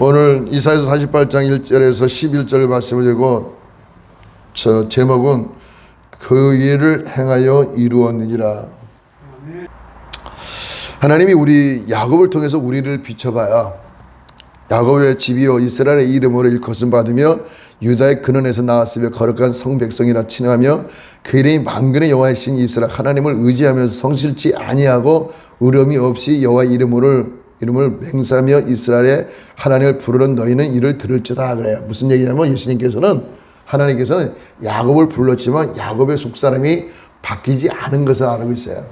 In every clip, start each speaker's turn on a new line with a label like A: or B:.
A: 오늘 이사야서 48장 1절에서 11절 말씀을 드리고 저 제목은 그 일을 행하여 이루었느니라. 하나님이 우리 야곱을 통해서 우리를 비춰봐야 야곱의 집이요 이스라엘의 이름으로 일컫음 받으며 유다의 근원에서 나왔으며 거룩한 성백성이라 칭하며 그 이름이 만군의 여호와이신 이스라엘 하나님을 의지하면서 성실치 아니하고 의름이 없이 여호와 이름을 맹세하며 이스라엘의 하나님을 부르는 너희는 이를 들을지어다. 그래요. 무슨 얘기냐면 하나님께서는 야곱을 불렀지만 야곱의 속사람이 바뀌지 않은 것을 알고 있어요.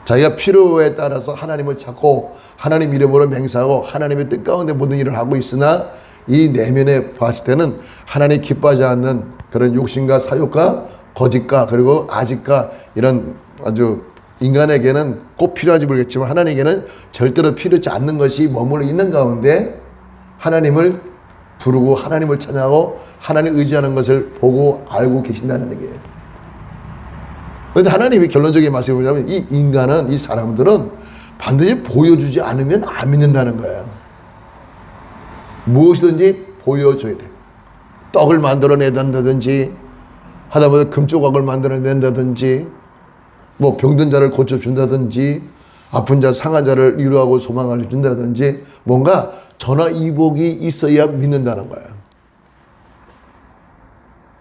A: 자기가 필요에 따라서 하나님을 찾고 하나님 이름으로 맹세하고 하나님의 뜻 가운데 모든 일을 하고 있으나 이 내면에 봤을 때는 하나님 기뻐하지 않는 그런 욕심과 사욕과 거짓과 그리고 아집과 이런 아주 인간에게는 꼭 필요한지 모르겠지만 하나님에게는 절대로 필요하지 않는 것이 머물러 있는 가운데 하나님을 부르고 하나님을 찬양하고 하나님을 의지하는 것을 보고 알고 계신다는 얘기예요. 그런데 하나님이 결론적인 말씀이 뭐냐면 이 인간은, 이 사람들은 반드시 보여주지 않으면 안 믿는다는 거예요. 무엇이든지 보여줘야 돼. 떡을 만들어낸다든지 하다보다 금조각을 만들어낸다든지 뭐 병든 자를 고쳐준다든지 아픈 자 상한 자를 위로하고 소망을 준다든지 뭔가 전화위복이 있어야 믿는다는 거예요.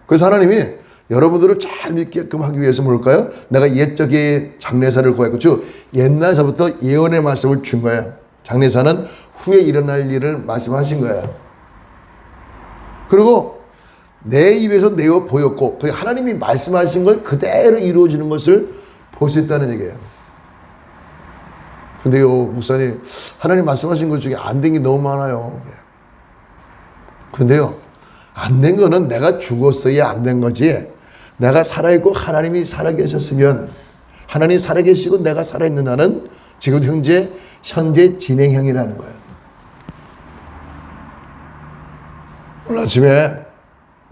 A: 그래서 하나님이 여러분들을 잘 믿게끔 하기 위해서 뭘까요? 내가 옛적의 장례사를 구했고 즉 옛날서부터 예언의 말씀을 준 거예요. 장례사는 후에 일어날 일을 말씀하신 거예요. 그리고 내 입에서 내어 보였고 하나님이 말씀하신 걸 그대로 이루어지는 것을 볼 수 있다는 얘기예요. 근데요, 목사님, 하나님 말씀하신 것 중에 안 된 게 너무 많아요. 근데요, 안 된 거는 내가 죽었어야 안 된 거지. 내가 살아있고 하나님이 살아계셨으면, 하나님이 살아계시고 내가 살아있는 한은 지금 현재 진행형이라는 거예요. 오늘 아침에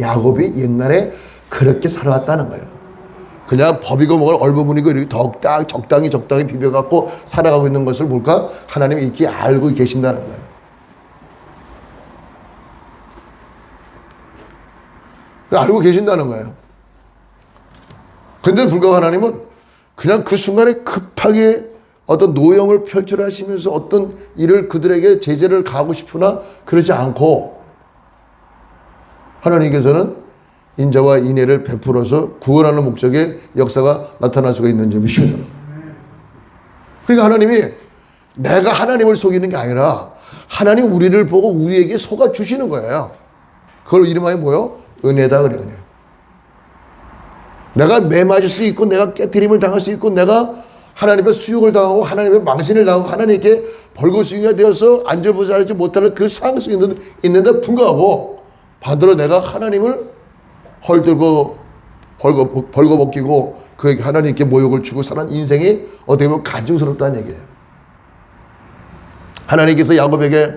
A: 야곱이 옛날에 그렇게 살아왔다는 거예요. 그냥 법이고 뭐고 얼버무리고 이렇게 적당히 비벼갖고 살아가고 있는 것을 뭘까? 하나님이 이렇게 알고 계신다는 거예요. 알고 계신다는 거예요. 근데 불구하고 하나님은 그냥 그 순간에 급하게 어떤 노형을 펼쳐라 하시면서 어떤 일을 그들에게 제재를 가하고 싶으나 그러지 않고 하나님께서는 인자와 인애를 베풀어서 구원하는 목적의 역사가 나타날 수가 있는 점이 쉽다. 그러니까 하나님이 내가 하나님을 속이는 게 아니라 하나님 우리를 보고 우리에게 속아 주시는 거예요. 그걸 이름하여 뭐요? 은혜다 그래요. 은혜. 내가 매 맞을 수 있고 내가 깨트림을 당할 수 있고 내가 하나님의 수욕을 당하고 하나님의 망신을 당하고 하나님께 벌거숭이가 되어서 안절부절하지 못할 그 상황 속에 있는데 불구하고 반대로 내가 하나님을 헐들고 벌거벗기고 그에게 하나님께 모욕을 주고 사는 인생이 어떻게 보면 간증스럽다는 얘기예요. 하나님께서 야곱에게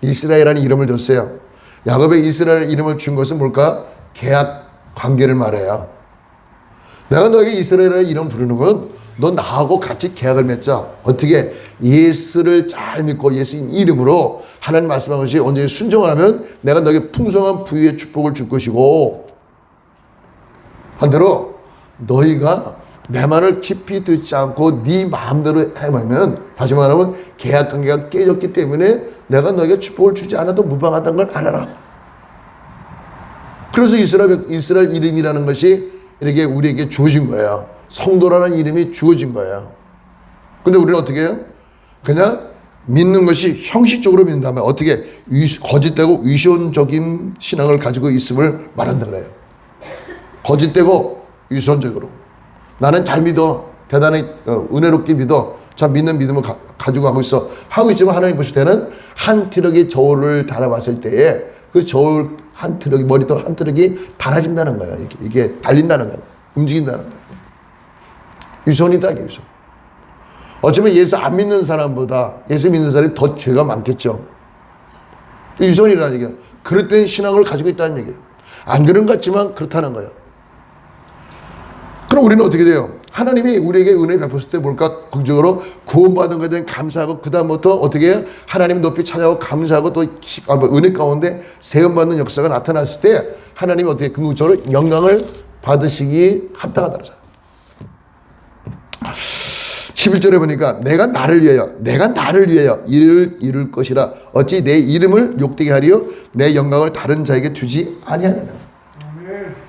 A: 이스라엘이라는 이름을 줬어요. 야곱의 이스라엘 이름을 준 것은 뭘까? 계약 관계를 말해요. 내가 너에게 이스라엘이라는 이름 부르는 건 너 나하고 같이 계약을 맺자. 어떻게? 예수를 잘 믿고 예수 이름으로 하나님 말씀한 것이 언제 순종하면 내가 너에게 풍성한 부유의 축복을 줄 것이고 반대로 너희가 내 말을 깊이 듣지 않고 네 마음대로 해보면 다시 말하면 계약관계가 깨졌기 때문에 내가 너에게 축복을 주지 않아도 무방하다는 걸 알아라. 그래서 이스라엘 이름이라는 것이 이렇게 우리에게 주어진 거예요. 성도라는 이름이 주어진 거예요. 근데 우리는 어떻게 해요? 그냥 믿는 것이 형식적으로 믿는다면 어떻게 거짓되고 위선적인 신앙을 가지고 있음을 말한다 그래요. 거짓되고 위선적으로 나는 잘 믿어 대단히 은혜롭게 믿어 참 믿는 믿음을 가지고 가고 있어 하고 있지만 하나님 보실 때는 한 트럭의 저울을 달아봤을 때에 그 저울 한 트럭이 머리털 한 트럭이 달아진다는 거예요. 이게 달린다는 거예요. 움직인다는 거예요. 위선이다 이게 위선. 어쩌면 예수 안 믿는 사람보다 예수 믿는 사람이 더 죄가 많겠죠. 유선이라는 얘기예요. 그릇된 신앙을 가지고 있다는 얘기예요. 안 그런 것 같지만 그렇다는 거예요. 그럼 우리는 어떻게 돼요? 하나님이 우리에게 은혜 베풀었을 때 뭘까? 긍정적으로 구원받은 것에 대한 감사하고 그 다음부터 어떻게 해요? 하나님 높이 찾아오고 감사하고 또 은혜 가운데 세움받는 역사가 나타났을 때 하나님이 어떻게 긍정적으로 영광을 받으시기 합당하다잖아요. 11절에 보니까 내가 나를 위하여 일을 이룰 것이라 어찌 내 이름을 욕되게 하리요 내 영광을 다른 자에게 주지 아니하느냐.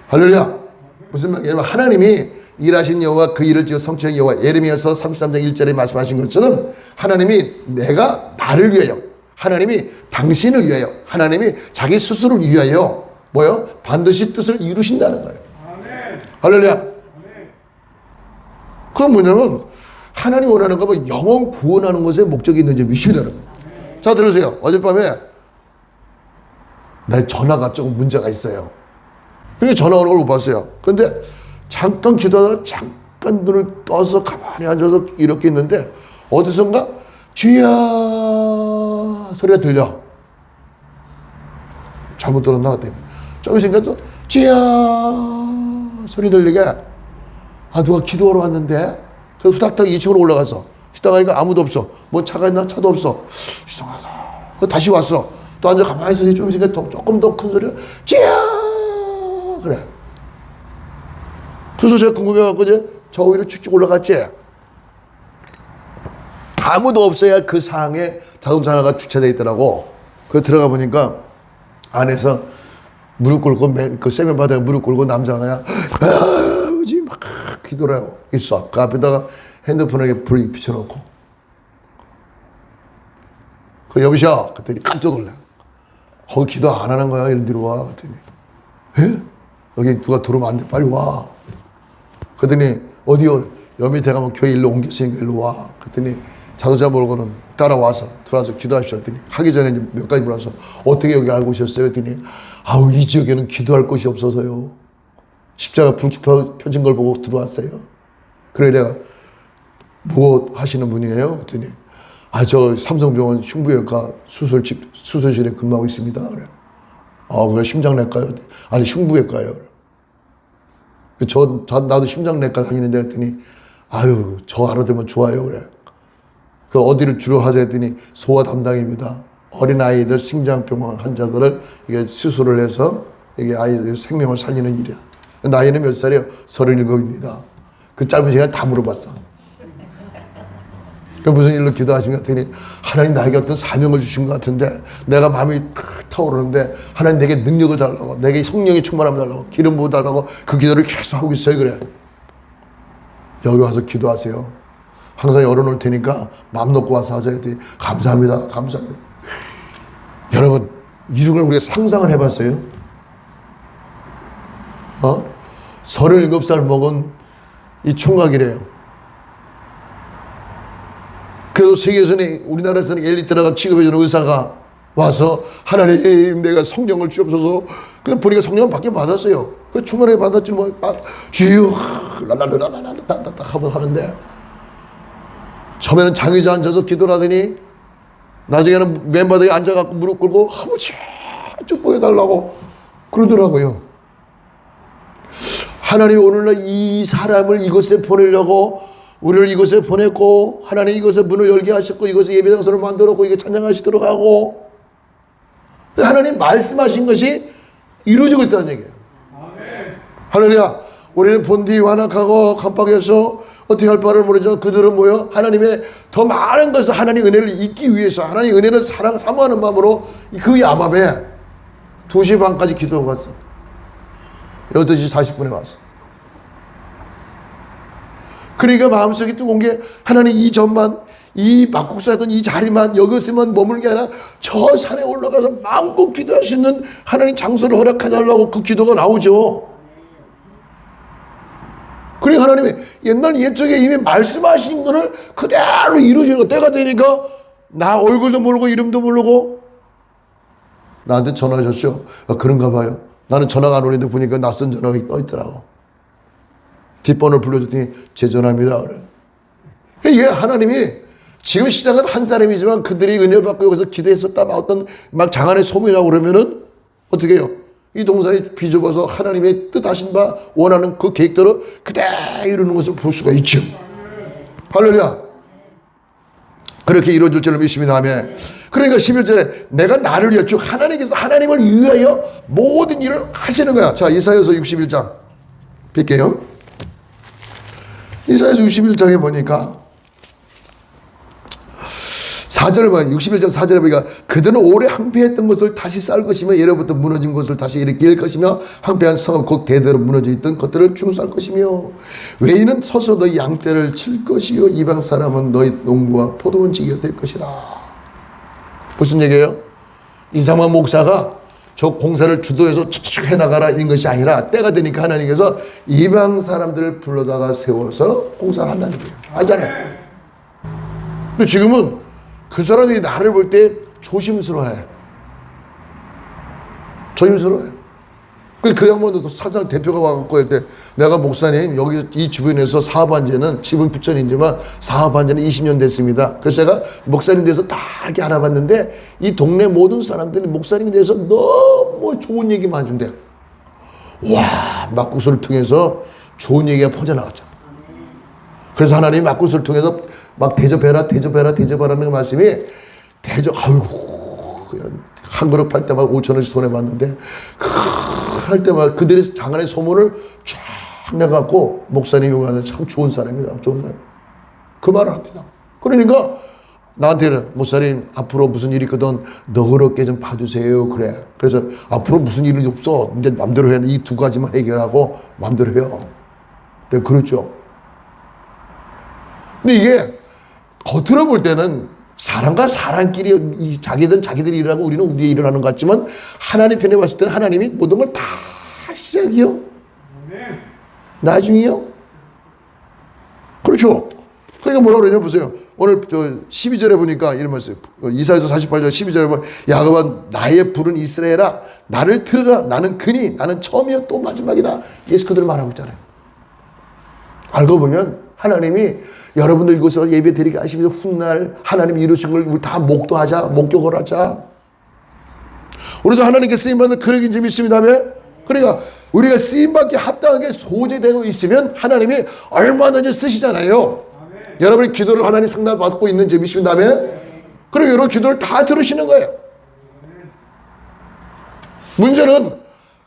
A: 할렐루야. 무슨 말이냐면 하나님이 일하신 여호와 그 일을 지어 성취한 여호와 예레미야서 33장 1절에 말씀하신 것처럼 하나님이 내가 나를 위하여 하나님이 당신을 위하여 하나님이 자기 스스로를 위하여 뭐요? 반드시 뜻을 이루신다는 거예요. 할렐루야. 그건 뭐냐면 하나님 원하는 거 뭐 영혼 구원하는 것에 목적이 있는 점이 있습니다. 자 들으세요. 어젯밤에 내 전화가 조금 문제가 있어요. 그러니까 전화 오는 걸 못 봤어요. 그런데 잠깐 기도하다가 잠깐 눈을 떠서 가만히 앉아서 이렇게 있는데 어디선가 주야 소리가 들려. 잘못 들었나 그랬더니 좀 있으니까 또 주야 소리 들리게 누가 기도하러 왔는데 저 후닥닥 2층으로 올라가서 식당 가니까 아무도 없어. 뭐 차가 있나? 차도 없어. 이상하다. 다시 왔어. 또 앉아 가만히 있으니 좀 있으니까 조금 더 큰 소리가 찌야 그래. 그래서 제가 궁금해갖고 이제 저 위로 쭉쭉 올라갔지. 아무도 없어야 그 상에 자동차 하나가 주차되어 있더라고. 그 들어가 보니까 안에서 무릎 꿇고 그 세면 바닥에 무릎 꿇고 남자가 아버지 막 기도를 하고 있어. 그 앞에다가 핸드폰에 불 비춰놓고 그 여보셔 그랬더니 깜짝 놀라. 거기 기도 안 하는 거야? 이런 데로 와. 그랬더니 에? 여기 누가 들어오면 안 돼. 빨리 와. 그랬더니 어디요? 여 밑에 가면 교회 일로 옮겼으니까 일로 와. 그랬더니 자동차 몰고는 따라와서 들어와서 기도하십시오. 했더니 하기 전에 이제 몇 가지 물어서 어떻게 여기 알고 오셨어요? 했더니 이 지역에는 기도할 곳이 없어서요. 십자가 불 켜진 걸 보고 들어왔어요. 그래 내가 뭐 하시는 분이에요? 그랬더니 저 삼성병원 흉부외과 수술실에 근무하고 있습니다. 그래. 그래 심장내과요? 아니 흉부외과요. 나도 심장내과 다니는데 했더니 저 알아들으면 좋아요. 그래. 그 어디를 주로 하자 했더니 소아 담당입니다. 어린아이들 심장병 환자들을 이게 수술을 해서 이게 아이들 생명을 살리는 일이야. 나이는 몇 살이에요? 37입니다. 그 짧은 시간에 다 물어봤어. 그 무슨 일로 기도하신 것 같더니 하나님 나에게 어떤 사명을 주신 것 같은데 내가 마음이 탁 타오르는데 하나님 내게 능력을 달라고 내게 성령의 충만함을 달라고 기름 부어 달라고 그 기도를 계속 하고 있어요. 그래. 여기 와서 기도하세요. 항상 열어놓을 테니까 마음 놓고 와서 하세요. 했더니 감사합니다. 감사합니다. 여러분 이런 걸 우리가 상상을 해봤어요? 37살 먹은 이 총각이래요. 그래도 세계에서는 우리나라에서는 엘리트라가 취급해주는 의사가 와서 하나님 내가 성령을 주옵소서. 그냥 보니까 성령은 받긴 받았어요. 그 충만하게 받았지 뭐 주여 랄랄랄랄랄랄 하는데 처음에는 장의자 앉아서 기도를 하더니 나중에는 맨바닥에 앉아갖고 무릎 꿇고 아버지 축복해달라고 그러더라고요. 하나님이 오늘날 이 사람을 이곳에 보내려고 우리를 이곳에 보냈고 하나님 이곳에 문을 열게 하셨고 이곳에 예배장소를 만들었고 이게 찬양하시도록 하고 하나님 말씀하신 것이 이루어지고 있다는 얘기예요. 아멘. 할렐루야. 우리는 본디 완악하고 깜빡해서 어떻게 할 바를 모르지만 그들은 뭐요? 하나님의 더 많은 것을 하나님 은혜를 잊기 위해서 하나님 은혜를 사모하는 마음으로 그 야밤에 2시 반까지 기도하고 갔어. 8시 40분에 왔어. 그러니까 마음속에 뜨거운 게 하나님 이 점만 이 막국수하던 이 자리만 여기서만 머물게 아니라 저 산에 올라가서 마음껏 기도할 수 있는 하나님 장소를 허락해달라고 그 기도가 나오죠. 그러니까 하나님이 옛날 옛적에 이미 말씀하신 거를 그대로 이루어지는 거 때가 되니까 나 얼굴도 모르고 이름도 모르고 나한테 전화하셨죠. 그런가 봐요. 나는 전화가 안 오는데 보니까 낯선 전화가 떠있더라고. 뒷번호를 불러줬더니 제 전화입니다. 그래. 이게 하나님이 지금 시작은 한 사람이지만 그들이 은혜를 받고 여기서 기도했었다 막 어떤 막 장안의 소문이 나고 그러면은 어떻게 해요? 이 동산이 비좁아서 하나님의 뜻하신 바 원하는 그 계획대로 그대로 이루는 것을 볼 수가 있죠. 할렐루야. 그렇게 이루어질 줄을 믿습니다. 아멘. 그러니까 11절에 내가 나를 위하여 즉 하나님께서 하나님을 위하여 모든 일을 하시는 거야. 자, 이사야서 61장 빌게요. 이사야서 61장에 보니까 4절을 보면 61장 4절에 보니까 그들은 오래 항폐했던 것을 다시 쌓을 것이며 예로부터 무너진 것을 다시 일으킬 것이며 항폐한 성읍 곧 대대로 무너져 있던 것들을 중수할 것이며 외인은 서서 너희 양떼를 칠 것이요 이방 사람은 너희 농부와 포도원지기가 될 것이라. 무슨 얘기예요? 이상만 목사가 저 공사를 주도해서 쭉 해나가라 이런 것이 아니라 때가 되니까 하나님께서 이방 사람들을 불러다가 세워서 공사를 한다는 거예요. 알잖아요. 근데 지금은 그 사람들이 나를 볼 때 조심스러워해. 조심스러워해. 그 양반도 사장 대표가 와갖고 할 때 내가 목사님 여기 이 주변에서 사업한 지는 집은 부천이지만 사업한 지는 20년 됐습니다. 그래서 제가 목사님 대해서 다 이렇게 알아봤는데 이 동네 모든 사람들이 목사님에 대해서 너무 좋은 얘기만 해준대. 와, 막국수를 통해서 좋은 얘기가 퍼져나갔죠. 그래서 하나님이 막국수를 통해서 막 대접해라 대접하라는 그 말씀이 아이고 그냥 한 그릇 팔 때마다 5,000원씩 손에 받는데 할 때마다 그들의 장안의 소문을 쫙 내갖고 목사님이 오면 참 좋은 사람이다 좋은 사람 그 말을 합니다. 그러니까 나한테는 목사님 앞으로 무슨 일이 있거든 너그럽게 좀 봐주세요 그래. 그래서 앞으로 무슨 일이 없어 이제 맘대로 해. 이 두 가지만 해결하고 맘대로 해요. 네, 그렇죠. 근데 이게 겉으로 볼 때는 사람과 사람끼리 자기들이 일하고 우리는 우리의 일을 하는 것 같지만 하나님 편에 봤을 때는 하나님이 모든 걸 다 시작이요 나중이요. 그렇죠. 그러니까 뭐라 그러냐 보세요. 오늘 12절에 보니까 이런 말씀 이사야서 48절 12절에 보면 야곱아 나의 부른 이스라엘아 나를 들으라 나는 그니 나는 처음이요 또 마지막이다. 예수 그대로 말하고 있잖아요. 알고 보면 하나님이 여러분들 이곳에서 예배 드리게 하시면서 훗날 하나님이 이루신 걸 우리 다 목도하자 목격을 하자. 우리도 하나님께 쓰임받는 그러긴 좀 있습니다며. 그러니까 우리가 쓰임받기 합당하게 소재되고 있으면 하나님이 얼마든지 쓰시잖아요. 아멘. 여러분이 기도를 하나님 상담받고 있는 점 있습니다며. 그리고 여러분 기도를 다 들으시는 거예요. 문제는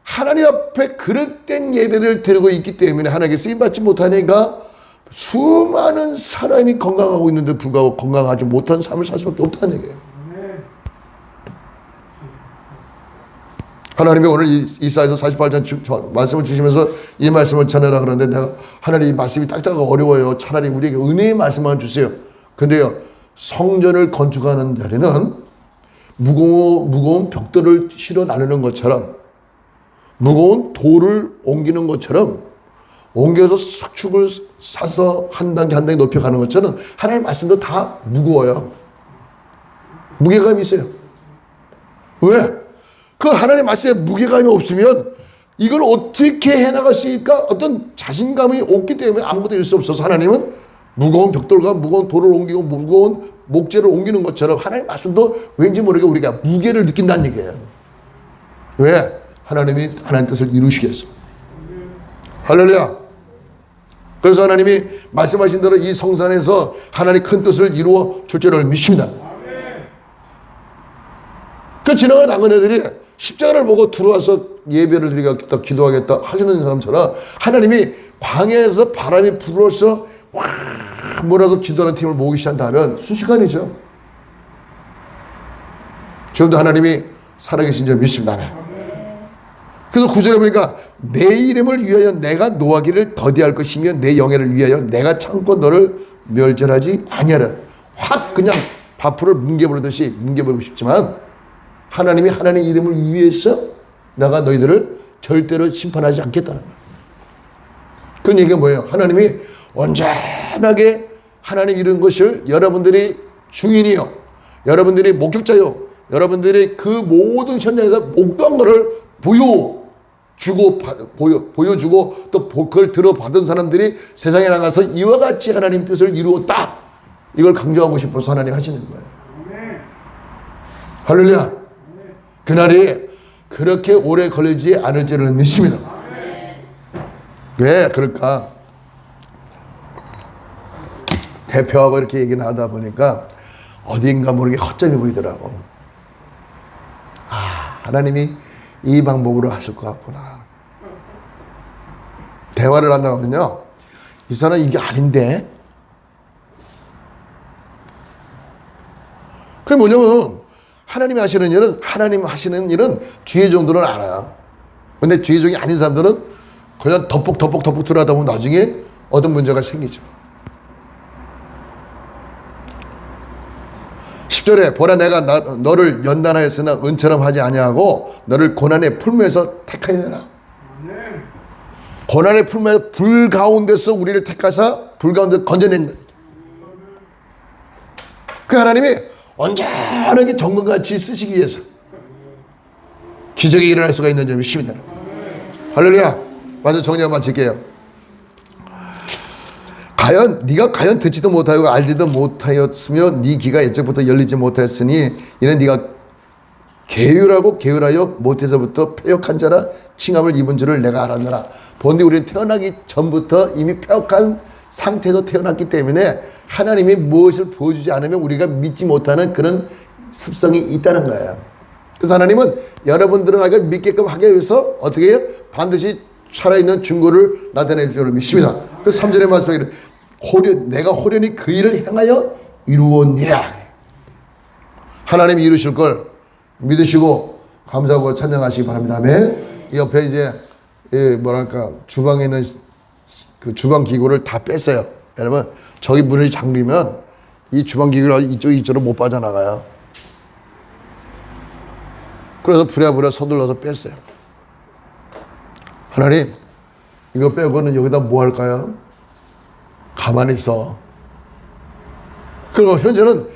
A: 하나님 앞에 그릇된 예배를 드리고 있기 때문에 하나님께 쓰임받지 못하니까 수많은 사람이 건강하고 있는데 불구하고 건강하지 못한 삶을 살 수밖에 없다는 얘기예요. 하나님이 오늘 이사야서 48장 말씀을 주시면서 이 말씀을 전하라 그러는데 내가 하나님 이 말씀이 딱딱하고 어려워요. 차라리 우리에게 은혜의 말씀만 주세요. 근데요 성전을 건축하는 자리는 무거운 벽돌을 실어 나르는 것처럼 무거운 돌을 옮기는 것처럼 옮겨서 수축을 사서 한 단계 한 단계 높여가는 것처럼 하나님 말씀도 다 무거워요. 무게감이 있어요. 왜? 그 하나님 말씀에 무게감이 없으면 이걸 어떻게 해나갈 수 있을까? 어떤 자신감이 없기 때문에 아무것도 이룰 수 없어서 하나님은 무거운 벽돌과 무거운 돌을 옮기고 무거운 목재를 옮기는 것처럼 하나님 말씀도 왠지 모르게 우리가 무게를 느낀다는 얘기예요. 왜? 하나님이 하나님 뜻을 이루시겠어. 할렐루야. 그래서 하나님이 말씀하신 대로 이 성산에서 하나님의 큰 뜻을 이루어 줄 줄을 믿습니다. 그 지나가는 당근애들이 십자가를 보고 들어와서 예배를 드리겠다 기도하겠다 하시는 사람처럼 하나님이 광야에서 바람이 불어서 와 몰아서 기도하는 팀을 모으기 시작한다면 순식간이죠. 지금도 하나님이 살아계신 줄 믿습니다. 그래서 9절에 보니까 내 이름을 위하여 내가 노하기를 더디할 것이며 내 영예를 위하여 내가 참고 너를 멸절하지 아니하라. 확 그냥 밥풀을 뭉개버리듯이 뭉개버리고 싶지만 하나님이 하나님의 이름을 위해서 내가 너희들을 절대로 심판하지 않겠다는 거예요. 그 얘기가 뭐예요? 하나님이 온전하게 하나님 이룬 것을 여러분들이 증인이요, 여러분들이 목격자요, 여러분들이 그 모든 현장에서 목도한 것을 보여주고 또 그걸 들어받은 사람들이 세상에 나가서 이와 같이 하나님 뜻을 이루었다 이걸 강조하고 싶어서 하나님 하시는 거예요. 할렐루야. 그날이 그렇게 오래 걸리지 않을 줄을 믿습니다. 왜 그럴까? 대표하고 이렇게 얘기를 하다 보니까 어딘가 모르게 허점이 보이더라고. 하나님이 이 방법으로 하실 것 같구나. 대화를 한다면요, 이 사람 이게 아닌데? 그게 뭐냐면 하나님이 하시는 일은, 하나님 하시는 일은 주의 정도는 알아요. 근데 주의 종이 아닌 사람들은 그냥 덕복 들어가다 보면 나중에 어떤 문제가 생기죠. 10절에 보라 내가 너를 연단하였으나 은처럼 하지 아니하고 너를 고난의 풀무에서 택하였느라. 고난의 풀무에서 불 가운데서 우리를 택하사 불 가운데 건져낸다. 그 하나님이 언제나 정금같이 쓰시기 위해서 기적이 일어날 수가 있는 점이 믿습니다. 할렐루야. 맞아, 정리하고 마칠게요. 네가 과연 듣지도 못하고 알지도 못하였으며 네 귀가 옛적부터 열리지 못하였으니 이는 네가 게으르하여 못해서부터 패역한 자라 칭함을 입은 줄을 내가 알았노라. 본디 우리는 태어나기 전부터 이미 패역한 상태에서 태어났기 때문에 하나님이 무엇을 보여주지 않으면 우리가 믿지 못하는 그런 습성이 있다는 거예요. 그래서 하나님은 여러분들을 믿게끔 하기 위해서 어떻게 해요? 반드시 살아있는 증거를 나타낼 줄을 믿습니다. 그래서 3절의 말씀에 내가 호련히 그 일을 행하여 이루었니라. 하나님이 이루실 걸 믿으시고 감사하고 찬양하시기 바랍니다. 아멘. 이 옆에 이제 주방에 있는 그 주방 기구를 다 뺐어요. 왜냐면 저기 문을 잠기면 이 주방 기구가 이쪽으로 못 빠져나가요. 그래서 부랴부랴 서둘러서 뺐어요. 하나님, 이거 빼고는 여기다 뭐 할까요? 가만히 있어. 그리고 현재는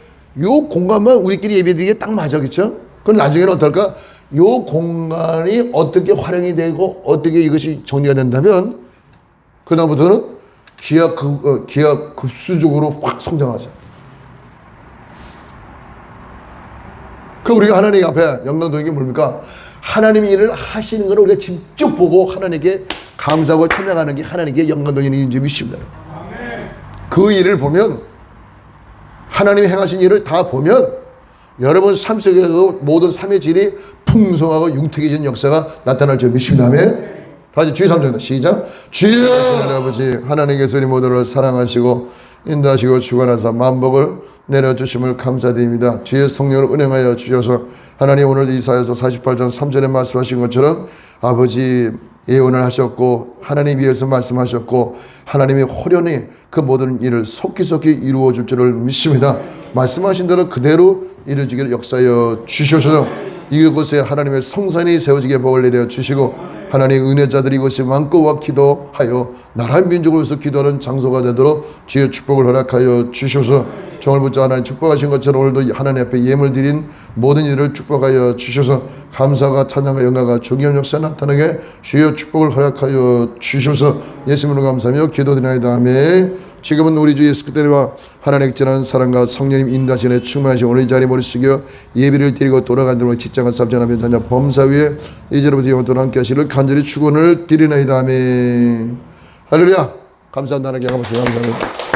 A: 요 공간만 우리끼리 예배드리기에 딱 맞아, 그렇죠? 그럼 나중에는 어떨까? 요 공간이 어떻게 활용이 되고 어떻게 이것이 정리가 된다면 그다음부터는 기하 급수적으로 확 성장하죠. 그 우리가 하나님 앞에 영광 돌리는 게 뭡니까? 하나님이 일을 하시는 걸 우리가 직접 보고 하나님께 감사하고 찬양하는 게 하나님께 영광 돌리는 일인 믿습니다. 그 일을 보면, 하나님이 행하신 일을 다 보면 여러분 삶 속에서도 모든 삶의 질이 풍성하고 융택해진 역사가 나타날 줄 믿습니다. 아멘. 다시 주의 3절입니다. 시작. 주여 하나님 아버지, 하나님께서 우리 모두를 사랑하시고 인도하시고 주관하사 만복을 내려주심을 감사드립니다. 주의 성령을 은행하여 주셔서 하나님 오늘 이사야서 48장 3절에 말씀하신 것처럼 아버지 예언을 하셨고 하나님 위해서 말씀하셨고 하나님이 호련히 그 모든 일을 속히 이루어 줄 줄을 믿습니다. 말씀하신 대로 그대로 이루어지기를 역사하여 주셔서 이곳에 하나님의 성산이 세워지게 복을 내려 주시고 하나님 은혜자들이 이곳에 많고 기도하여 나라 민족을 위해서 기도하는 장소가 되도록 주의 축복을 허락하여 주셔서 정을 붙자 하나님 축복하신 것처럼 오늘도 하나님 앞에 예물 드린 모든 일을 축복하여 주셔서 감사가 찬양과 영광과 존귀한 역사 나타나게 주의 축복을 허락하여 주셔서 예수님으로 감사하며 기도드리나이다. 아멘. 지금은 우리 주 예수 그리스도와 하나님의 진한 사랑과 성령님 인도하시는 충만하신 오늘 이 자리에 머리 숙여 예배를 드리고 돌아간 대로 직장을 삼전하며 전자 범사 위에 이제로부터 영원토록 함께 하시를 간절히 축원을 드리나이다. 아멘. 할렐루야. 감사합니다. 하나님께 감사합니다.